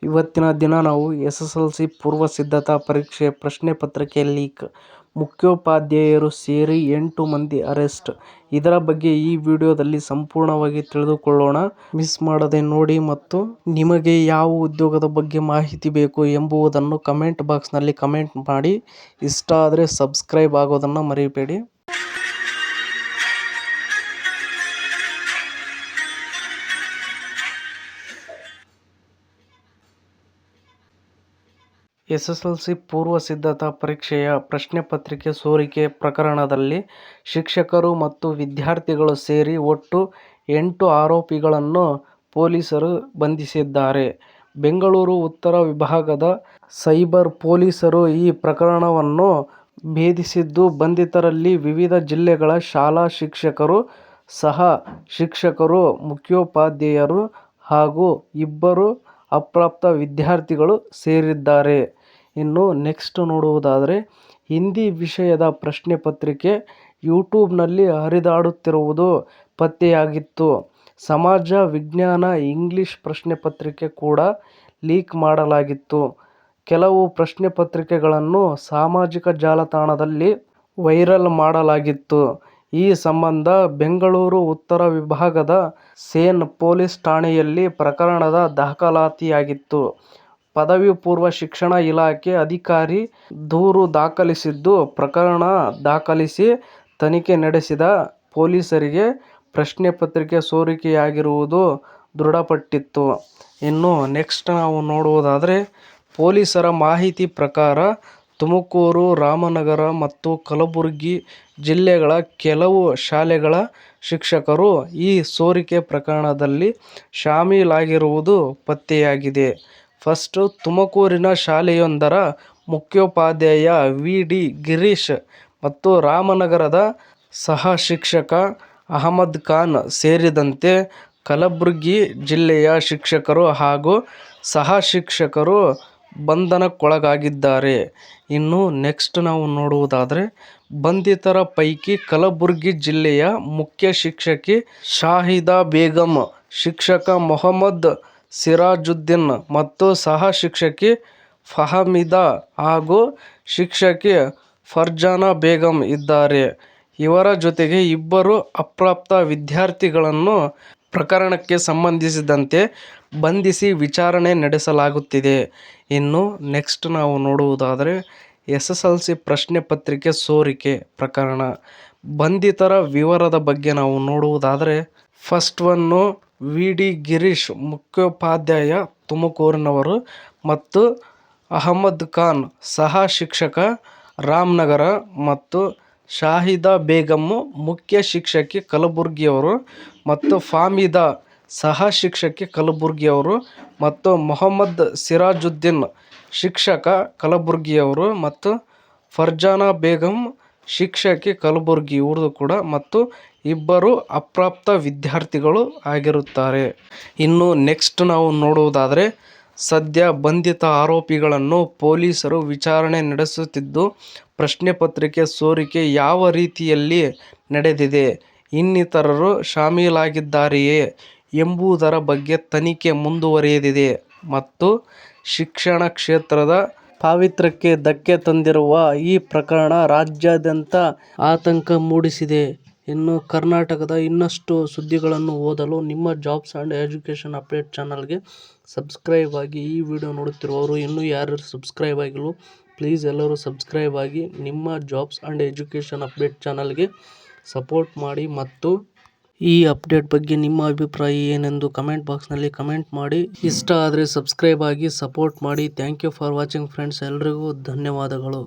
ಇವತ್ತಿನ ದಿನ ನಾವು SSLC ಪೂರ್ವ ಸಿದ್ಧತಾ ಪರೀಕ್ಷೆ ಪ್ರಶ್ನೆ ಪತ್ರಿಕೆ ಲೀಕ್, ಮುಖ್ಯೋಪಾಧ್ಯಾಯರು ಸೇರಿ 8 ಮಂದಿ ಅರೆಸ್ಟ್. ಇದರ ಬಗ್ಗೆ ಈ ವಿಡಿಯೋದಲ್ಲಿ ಸಂಪೂರ್ಣವಾಗಿ ತಿಳಿದುಕೊಳ್ಳೋಣ. ಮಿಸ್ ಮಾಡದೆ ನೋಡಿ ಮತ್ತು ನಿಮಗೆ ಯಾವ ಉದ್ಯೋಗದ ಬಗ್ಗೆ ಮಾಹಿತಿ ಬೇಕು ಎಂಬುದನ್ನು ಕಮೆಂಟ್ ಬಾಕ್ಸ್ನಲ್ಲಿ ಕಮೆಂಟ್ ಮಾಡಿ. ಇಷ್ಟ ಆದರೆ ಸಬ್ಸ್ಕ್ರೈಬ್ ಆಗೋದನ್ನು ಮರಿಬೇಡಿ. SSLC ಪೂರ್ವ ಸಿದ್ಧತಾ ಪರೀಕ್ಷೆಯ ಪ್ರಶ್ನೆ ಪತ್ರಿಕೆ ಸೋರಿಕೆ ಪ್ರಕರಣದಲ್ಲಿ ಶಿಕ್ಷಕರು ಮತ್ತು ವಿದ್ಯಾರ್ಥಿಗಳು ಸೇರಿ ಒಟ್ಟು 8 ಆರೋಪಿಗಳನ್ನು ಪೊಲೀಸರು ಬಂಧಿಸಿದ್ದಾರೆ. ಬೆಂಗಳೂರು ಉತ್ತರ ವಿಭಾಗದ ಸೈಬರ್ ಪೊಲೀಸರು ಈ ಪ್ರಕರಣವನ್ನು ಭೇದಿಸಿದ್ದು, ಬಂಧಿತರಲ್ಲಿ ವಿವಿಧ ಜಿಲ್ಲೆಗಳ ಶಾಲಾ ಶಿಕ್ಷಕರು, ಸಹ ಶಿಕ್ಷಕರು, ಮುಖ್ಯೋಪಾಧ್ಯಾಯರು ಹಾಗೂ 2 ಅಪ್ರಾಪ್ತ ವಿದ್ಯಾರ್ಥಿಗಳು ಸೇರಿದ್ದಾರೆ. ಇನ್ನು ನೆಕ್ಸ್ಟ್ ನೋಡುವುದಾದರೆ, ಹಿಂದಿ ವಿಷಯದ ಪ್ರಶ್ನೆ ಪತ್ರಿಕೆ ಯೂಟ್ಯೂಬ್ನಲ್ಲಿ ಹರಿದಾಡುತ್ತಿರುವುದು ಪತ್ತೆಯಾಗಿತ್ತು. ಸಮಾಜ ವಿಜ್ಞಾನ ಇಂಗ್ಲಿಷ್ ಪ್ರಶ್ನೆ ಪತ್ರಿಕೆ ಕೂಡ ಲೀಕ್ ಮಾಡಲಾಗಿತ್ತು. ಕೆಲವು ಪ್ರಶ್ನೆ ಪತ್ರಿಕೆಗಳನ್ನು ಸಾಮಾಜಿಕ ಜಾಲತಾಣದಲ್ಲಿ ವೈರಲ್ ಮಾಡಲಾಗಿತ್ತು. ಈ ಸಂಬಂಧ ಬೆಂಗಳೂರು ಉತ್ತರ ವಿಭಾಗದ ಸೇನ್ ಪೊಲೀಸ್ ಠಾಣೆಯಲ್ಲಿ ಪ್ರಕರಣ ದಾಖಲಾತಿಯಾಗಿತ್ತು. ಪದವಿ ಪೂರ್ವ ಶಿಕ್ಷಣ ಇಲಾಖೆ ಅಧಿಕಾರಿ ದೂರು ದಾಖಲಿಸಿದ್ದು, ಪ್ರಕರಣ ದಾಖಲಿಸಿ ತನಿಖೆ ನಡೆಸಿದ ಪೊಲೀಸರಿಗೆ ಪ್ರಶ್ನೆ ಪತ್ರಿಕೆ ಸೋರಿಕೆಯಾಗಿರುವುದು ದೃಢಪಟ್ಟಿತ್ತು. ಇನ್ನು ನೆಕ್ಸ್ಟ್ ನಾವು ನೋಡುವುದಾದರೆ, ಪೊಲೀಸರ ಮಾಹಿತಿ ಪ್ರಕಾರ ತುಮಕೂರು, ರಾಮನಗರ ಮತ್ತು ಕಲಬುರಗಿ ಜಿಲ್ಲೆಗಳ ಕೆಲವು ಶಾಲೆಗಳ ಶಿಕ್ಷಕರು ಈ ಸೋರಿಕೆ ಪ್ರಕರಣದಲ್ಲಿ ಶಾಮೀಲಾಗಿರುವುದು ಪತ್ತೆಯಾಗಿದೆ. ಫಸ್ಟ್ ತುಮಕೂರಿನ ಶಾಲೆಯೊಂದರ ಮುಖ್ಯೋಪಾಧ್ಯಾಯ V.D. ಗಿರೀಶ್ ಮತ್ತು ರಾಮನಗರದ ಸಹ ಶಿಕ್ಷಕ ಅಹಮದ್ ಖಾನ್ ಸೇರಿದಂತೆ ಕಲಬುರಗಿ ಜಿಲ್ಲೆಯ ಶಿಕ್ಷಕರು ಹಾಗೂ ಸಹ ಶಿಕ್ಷಕರು ಬಂಧನಕ್ಕೊಳಗಾಗಿದ್ದಾರೆ. ಇನ್ನು ನೆಕ್ಸ್ಟ್ ನಾವು ನೋಡುವುದಾದರೆ, ಬಂಧಿತರ ಪೈಕಿ ಕಲಬುರಗಿ ಜಿಲ್ಲೆಯ ಮುಖ್ಯ ಶಿಕ್ಷಕಿ ಶಾಹಿದಾ ಬೇಗಂ, ಶಿಕ್ಷಕ ಮೊಹಮ್ಮದ್ ಸಿರಾಜುದ್ದೀನ್ ಮತ್ತು ಸಹ ಶಿಕ್ಷಕಿ ಫಹಮೀದಾ ಹಾಗೂ ಶಿಕ್ಷಕಿ ಫರ್ಜಾನಾ ಬೇಗಂ ಇದ್ದಾರೆ. ಇವರ ಜೊತೆಗೆ 2 ಅಪ್ರಾಪ್ತ ವಿದ್ಯಾರ್ಥಿಗಳನ್ನು ಪ್ರಕರಣಕ್ಕೆ ಸಂಬಂಧಿಸಿದಂತೆ ಬಂಧಿಸಿ ವಿಚಾರಣೆ ನಡೆಸಲಾಗುತ್ತಿದೆ. ಇನ್ನು ನೆಕ್ಸ್ಟ್ ನಾವು ನೋಡುವುದಾದರೆ, SSLC ಪ್ರಶ್ನೆ ಪತ್ರಿಕೆ ಸೋರಿಕೆ ಪ್ರಕರಣ ಬಂಧಿತರ ವಿವರದ ಬಗ್ಗೆ ನಾವು ನೋಡುವುದಾದರೆ, ಫಸ್ಟ್ ಒನ್ನು V.D. ಗಿರೀಶ್ ಮುಖ್ಯೋಪಾಧ್ಯಾಯ ತುಮಕೂರಿನವರು ಮತ್ತು ಅಹಮದ್ ಖಾನ್ ಸಹ ಶಿಕ್ಷಕ ರಾಮನಗರ ಮತ್ತು ಶಾಹಿದಾ ಬೇಗಂ ಮುಖ್ಯ ಶಿಕ್ಷಕಿ ಕಲಬುರಗಿಯವರು ಮತ್ತು ಫಹಮೀದಾ ಸಹ ಶಿಕ್ಷಕಿ ಕಲಬುರಗಿಯವರು ಮತ್ತು ಮೊಹಮ್ಮದ್ ಸಿರಾಜುದ್ದೀನ್ ಶಿಕ್ಷಕ ಕಲಬುರಗಿಯವರು ಮತ್ತು ಫರ್ಜಾನಾ ಬೇಗಂ ಶಿಕ್ಷಕಿ ಕಲಬುರಗಿ ಇವ್ರದ್ದು ಕೂಡ ಮತ್ತು 2 ಅಪ್ರಾಪ್ತ ವಿದ್ಯಾರ್ಥಿಗಳು ಆಗಿರುತ್ತಾರೆ. ಇನ್ನು ನೆಕ್ಸ್ಟ್ ನಾವು ನೋಡುವುದಾದರೆ, ಸದ್ಯ ಬಂಧಿತ ಆರೋಪಿಗಳನ್ನು ಪೊಲೀಸರು ವಿಚಾರಣೆ ನಡೆಸುತ್ತಿದ್ದು, ಪ್ರಶ್ನೆ ಪತ್ರಿಕೆ ಸೋರಿಕೆ ಯಾವ ರೀತಿಯಲ್ಲಿ ನಡೆದಿದೆ, ಇನ್ನಿತರರು ಶಾಮೀಲಾಗಿದ್ದಾರೆಯೇ ಎಂಬುದರ ಬಗ್ಗೆ ತನಿಖೆ ಮುಂದುವರೆದಿದೆ ಮತ್ತು ಶಿಕ್ಷಣ ಕ್ಷೇತ್ರದ ಪಾವಿತ್ರ್ಯಕ್ಕೆ ಧಕ್ಕೆ ತಂದಿರುವ ಈ ಪ್ರಕರಣ ರಾಜ್ಯಾದ್ಯಂತ ಆತಂಕ ಮೂಡಿಸಿದೆ. ಇನ್ನು ಕರ್ನಾಟಕದ ಇನ್ನಷ್ಟು ಸುದ್ದಿಗಳನ್ನು ಓದಲು ನಿಮ್ಮ ಜಾಬ್ಸ್ ಆ್ಯಂಡ್ ಎಜುಕೇಷನ್ ಅಪ್ಡೇಟ್ ಚಾನಲ್ಗೆ ಸಬ್ಸ್ಕ್ರೈಬ್ ಆಗಿ. ಈ ವಿಡಿಯೋ ನೋಡುತ್ತಿರುವವರು ಇನ್ನೂ ಯಾರ್ಯಾರು ಸಬ್ಸ್ಕ್ರೈಬ್ ಆಗಿಲ್ಲವೋ ಪ್ಲೀಸ್ ಎಲ್ಲರೂ ಸಬ್ಸ್ಕ್ರೈಬ್ ಆಗಿ ನಿಮ್ಮ ಜಾಬ್ಸ್ ಆ್ಯಂಡ್ ಎಜುಕೇಷನ್ ಅಪ್ಡೇಟ್ ಚಾನಲ್ಗೆ ಸಪೋರ್ಟ್ ಮಾಡಿ ಮತ್ತು ಈ ಅಪ್ಡೇಟ್ ಬಗ್ಗೆ ನಿಮ್ಮ ಅಭಿಪ್ರಾಯ ಏನೆಂದು ಕಮೆಂಟ್ ಬಾಕ್ಸ್ನಲ್ಲಿ ಕಮೆಂಟ್ ಮಾಡಿ. ಇಷ್ಟ ಆದರೆ ಸಬ್ಸ್ಕ್ರೈಬ್ ಆಗಿ ಸಪೋರ್ಟ್ ಮಾಡಿ. Thank you for watching friends. ಎಲ್ರಿಗೂ ಧನ್ಯವಾದಗಳು.